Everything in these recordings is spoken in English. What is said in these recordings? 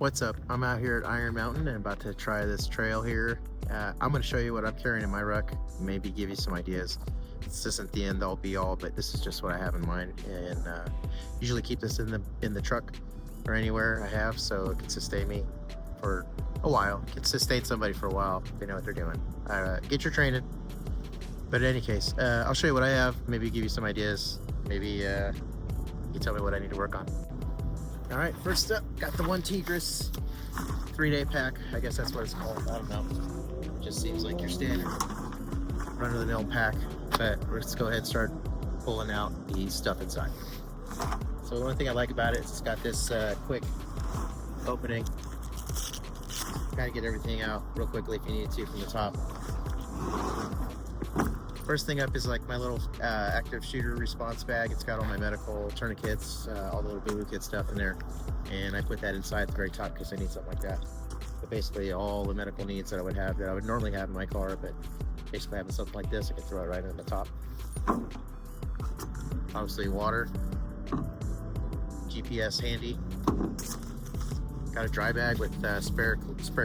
What's up? I'm out here at Iron Mountain and about to try this trail here. I'm going to show you what I'm carrying in my ruck, maybe give you some ideas. This isn't the end all be all, but this is just what I have in mind, and usually keep this in the truck or anywhere I have so it can sustain me for a while. It can sustain somebody for a while if they know what they're doing. Get your training. But in any case, I'll show you what I have, maybe give you some ideas, maybe you tell me what I need to work on. All right, first up, got the One Tigris 3-day pack. I guess that's what it's called. I don't know. It just seems like your standard run-of-the-mill pack. But let's go ahead and start pulling out the stuff inside. So the one thing I like about it is it's got this quick opening. Kind of get everything out real quickly if you need to from the top. First thing up is like my little active shooter response bag. It's got all my medical tourniquets, all the little boo-boo kit stuff in there. And I put that inside the very top because I need something like that. But basically all the medical needs that I would have that I would normally have in my car, but basically having something like this, I can throw it right in the top. Obviously water, GPS handy. Got a dry bag with spare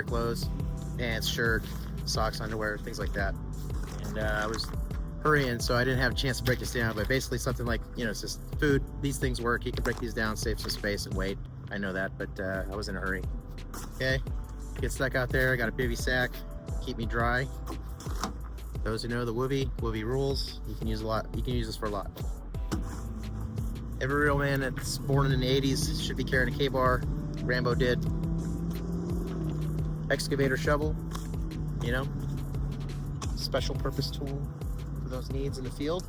clothes, pants, shirt, socks, underwear, things like that. And I was hurrying, so I didn't have a chance to break this down, but basically something like, it's just food. These things work. You can break these down, save some space and weight. I know that, but I was in a hurry. Okay, get stuck out there. I got a bivy sack, keep me dry. Those who know the Woovie rules, you can use a lot. You can use this for a lot. Every real man that's born in the 80s should be carrying a K-bar. Rambo did. Excavator shovel, special purpose tool for those needs in the field.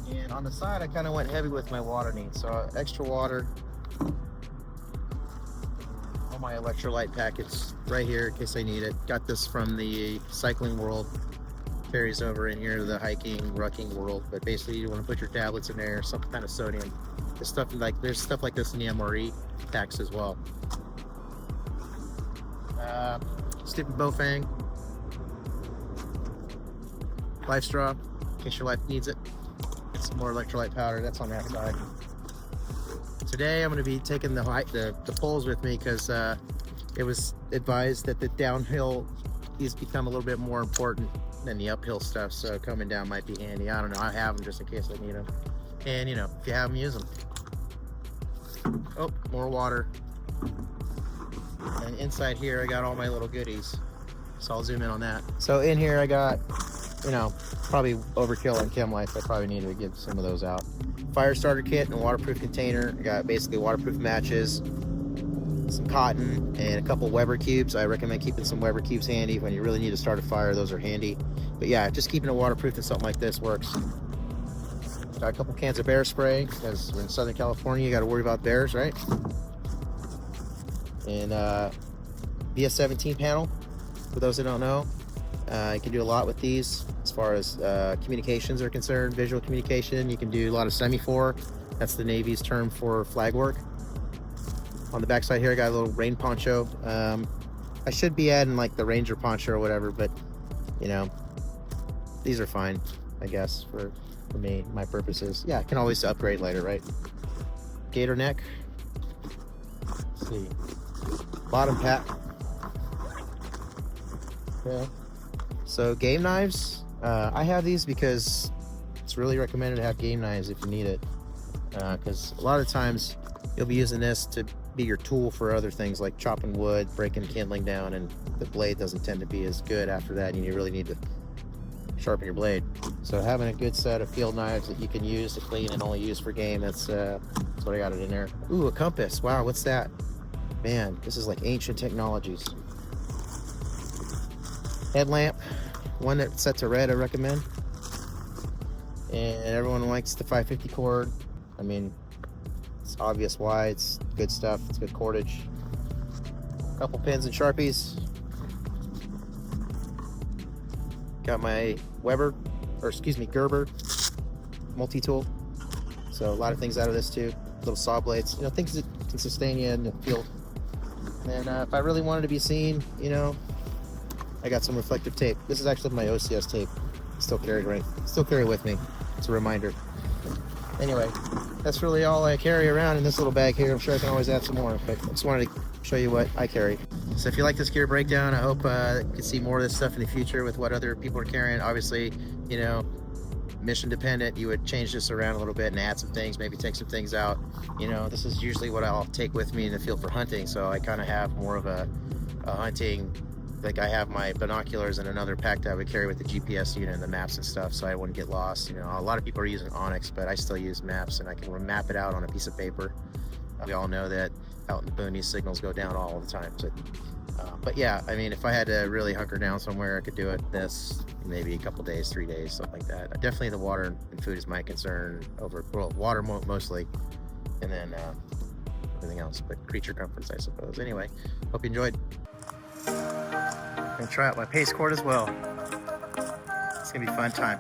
And on the side, I kind of went heavy with my water needs. So extra water. All my electrolyte packets right here in case I need it. Got this from the cycling world. Carries over in here to the hiking, rucking world. But basically, you want to put your tablets in there, some kind of sodium. There's stuff like this in the MRE packs as well. Stupid Bofang. Life straw, in case your life needs it. Get some more electrolyte powder, that's on that side. Today I'm going to be taking the poles with me because it was advised that the downhill has become a little bit more important than the uphill stuff, so coming down might be handy. I don't know, I have them just in case I need them. And if you have them, use them. Oh, more water. And inside here I got all my little goodies, so I'll zoom in on that. So in here I got probably overkill on chem life. I probably need to get some of those out. Fire starter kit and a waterproof container. I got basically waterproof matches, some cotton, and a couple Weber cubes. I recommend keeping some Weber cubes handy when you really need to start a fire. Those are handy. But yeah, just keeping it waterproof and something like this works. Got a couple cans of bear spray because we're in Southern California. You got to worry about bears, right? And BS17 panel. For those that don't know, you can do a lot with these as far as communications are concerned. Visual communication. You can do a lot of semaphore. That's the Navy's term for flag work. On the back side here, I got a little rain poncho. I should be adding like the Ranger poncho or whatever, but these are fine, I guess, for me, my purposes. Yeah, I can always upgrade later, right? Gator neck. Let's see. Bottom pack. Okay. So game knives. I have these because it's really recommended to have game knives if you need it. Because a lot of times you'll be using this to be your tool for other things like chopping wood, breaking kindling down, and the blade doesn't tend to be as good after that, and you really need to sharpen your blade. So having a good set of field knives that you can use to clean and only use for game, that's what I got it in there. Ooh, a compass. Wow, what's that? Man, this is like ancient technologies. Headlamp, one that's set to red, I recommend. And everyone likes the 550 cord. I mean, it's obvious why. It's good stuff. It's good cordage. A couple pins and Sharpies. Got my Gerber multi-tool. So a lot of things out of this too. Little saw blades, things that can sustain you in the field. And if I really wanted to be seen, I got some reflective tape. This is actually my OCS tape. Still carry with me. It's a reminder. Anyway, that's really all I carry around in this little bag here. I'm sure I can always add some more, but I just wanted to show you what I carry. So if you like this gear breakdown, I hope you can see more of this stuff in the future with what other people are carrying. Obviously, you know, mission dependent, you would change this around a little bit and add some things, maybe take some things out. You know, this is usually what I'll take with me in the field for hunting, so I kind of have more of a hunting, like I have my binoculars and another pack that I would carry with the GPS unit and the maps and stuff, so I wouldn't get lost. You know, a lot of people are using Onyx, but I still use maps, and I can map it out on a piece of paper. We all know that out in the boonies, signals go down all the time. So, but yeah, I mean, if I had to really hunker down somewhere, I could do it this maybe a couple days, 3 days, something like that. Definitely the water and food is my concern over, well, water mostly, and then everything else, but creature comforts, I suppose. Anyway, hope you enjoyed. I'm gonna try out my pace cord as well. It's gonna be a fun time.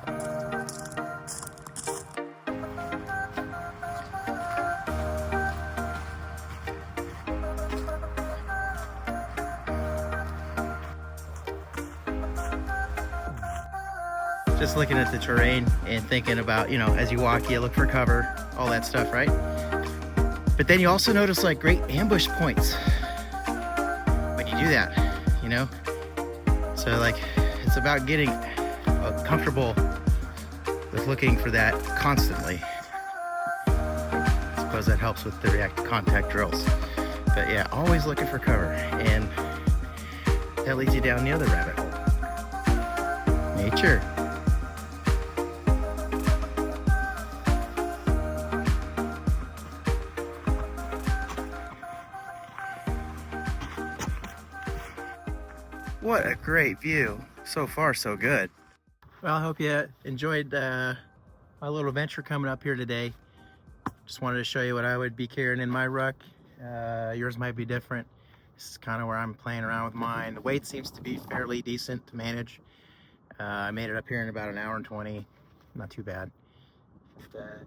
Just looking at the terrain and thinking about, you know, as you walk, you look for cover, all that stuff, right? But then you also notice like great ambush points when you do that, you know? So like, it's about getting comfortable with looking for that constantly. I suppose that helps with the react contact drills. But yeah, always looking for cover, and that leads you down the other rabbit hole. Nature. What a great view. So far, so good. Well, I hope you enjoyed my little adventure coming up here today. Just wanted to show you what I would be carrying in my ruck. Yours might be different. This is kind of where I'm playing around with mine. The weight seems to be fairly decent to manage. I made it up here in about an hour and 20. Not too bad. But,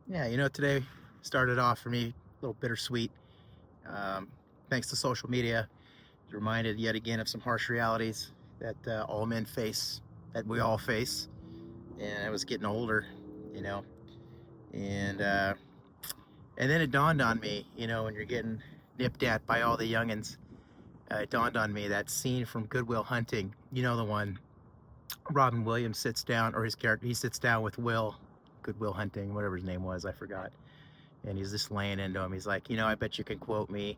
yeah, you know, today started off for me a little bittersweet. Thanks to social media. Reminded yet again of some harsh realities that all men face, that we all face. And I was getting older, you know, and then it dawned on me, you know, when you're getting nipped at by all the youngins, it dawned on me that scene from Good Will Hunting, you know, the one Robin Williams sits down, or his character, he sits down with Will, Good Will Hunting, whatever his name was, I forgot, and he's just laying into him. He's like, you know, I bet you can quote me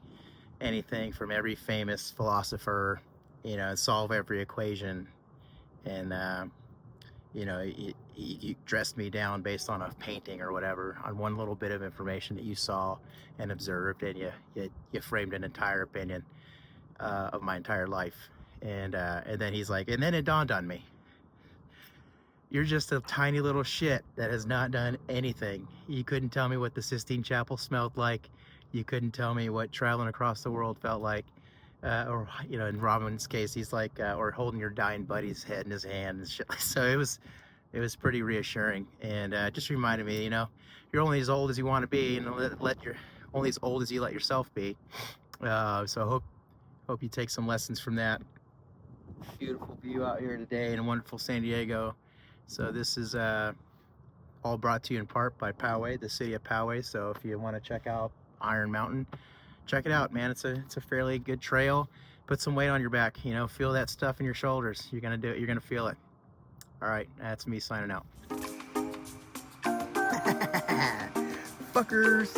anything from every famous philosopher, you know, and solve every equation, and you know, you dressed me down based on a painting or whatever, on one little bit of information that you saw and observed, and you framed an entire opinion of my entire life. And then he's like, and then it dawned on me, you're just a tiny little shit that has not done anything. You couldn't tell me what the Sistine Chapel smelled like. You couldn't tell me what traveling across the world felt like, or, you know, in Robin's case, he's like, or holding your dying buddy's head in his hand and shit. So it was pretty reassuring, and just reminded me, you know, you're only as old as you want to be, and only as old as you let yourself be. So hope you take some lessons from that. Beautiful view out here today in wonderful San Diego. So this is all brought to you in part by Poway, the city of Poway. So if you want to check out Iron Mountain, check it out, man. It's a fairly good trail. Put some weight on your back, you know, feel that stuff in your shoulders. You're gonna do it, you're gonna feel it. All right, that's me signing out. Fuckers.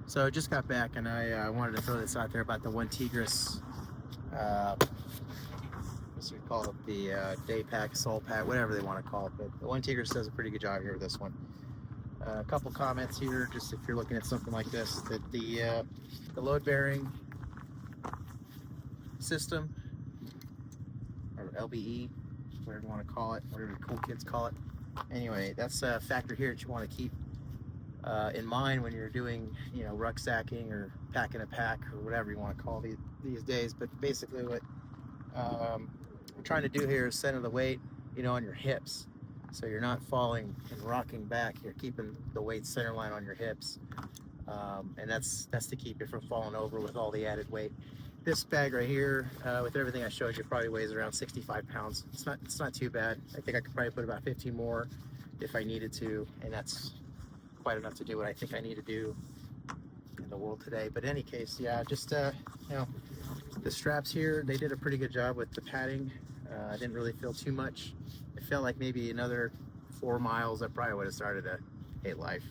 So I just got back, and I wanted to throw this out there about the one Tigris, what's it called, the day pack, soul pack, whatever they want to call it. But the one Tigris does a pretty good job here with this one. A couple comments here, just if you're looking at something like this, that the load bearing system, or LBE, whatever you want to call it, whatever the cool kids call it. Anyway, that's a factor here that you want to keep in mind when you're doing, you know, rucksacking or packing a pack or whatever you want to call these days. But basically what we're trying to do here is center the weight, you know, on your hips, so you're not falling and rocking back. You're keeping the weight center line on your hips, and that's to keep you from falling over with all the added weight. this bag right here, with everything I showed you, probably weighs around 65 pounds. It's not too bad. I think I could probably put about 15 more if I needed to, and that's quite enough to do what I think I need to do in the world today. But in any case, yeah, just you know, the straps here, they did a pretty good job with the padding. I didn't really feel too much. It felt like maybe another 4 miles I probably would have started to hate life.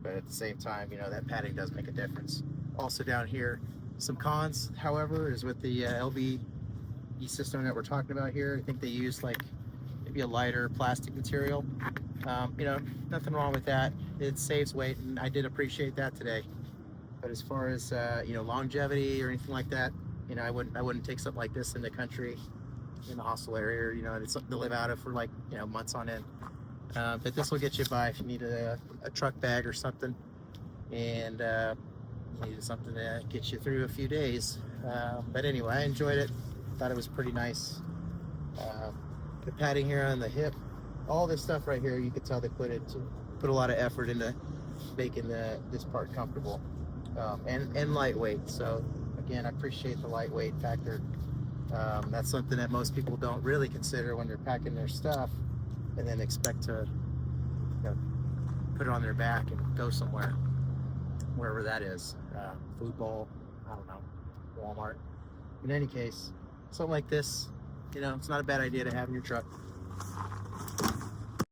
But at the same time, you know, that padding does make a difference. Also down here, some cons, however, is with the LB system that we're talking about here. I think they use like maybe a lighter plastic material. You know, nothing wrong with that. It saves weight, and I did appreciate that today. But as far as you know, longevity or anything like that, you know, I wouldn't take something like this in the country, in the hostel area. You know, it's something to live out of for like, you know, months on end. But this will get you by if you need a truck bag or something, and you needed something to get you through a few days. But anyway, I enjoyed it. Thought it was pretty nice. The padding here on the hip, all this stuff right here, you could tell they put a lot of effort into making this part comfortable, and lightweight. So again, I appreciate the lightweight factor. That's something that most people don't really consider when they're packing their stuff, and then expect to, you know, put it on their back and go somewhere, wherever that is. Food bowl, I don't know, Walmart. In any case, something like this, you know, it's not a bad idea to have in your truck.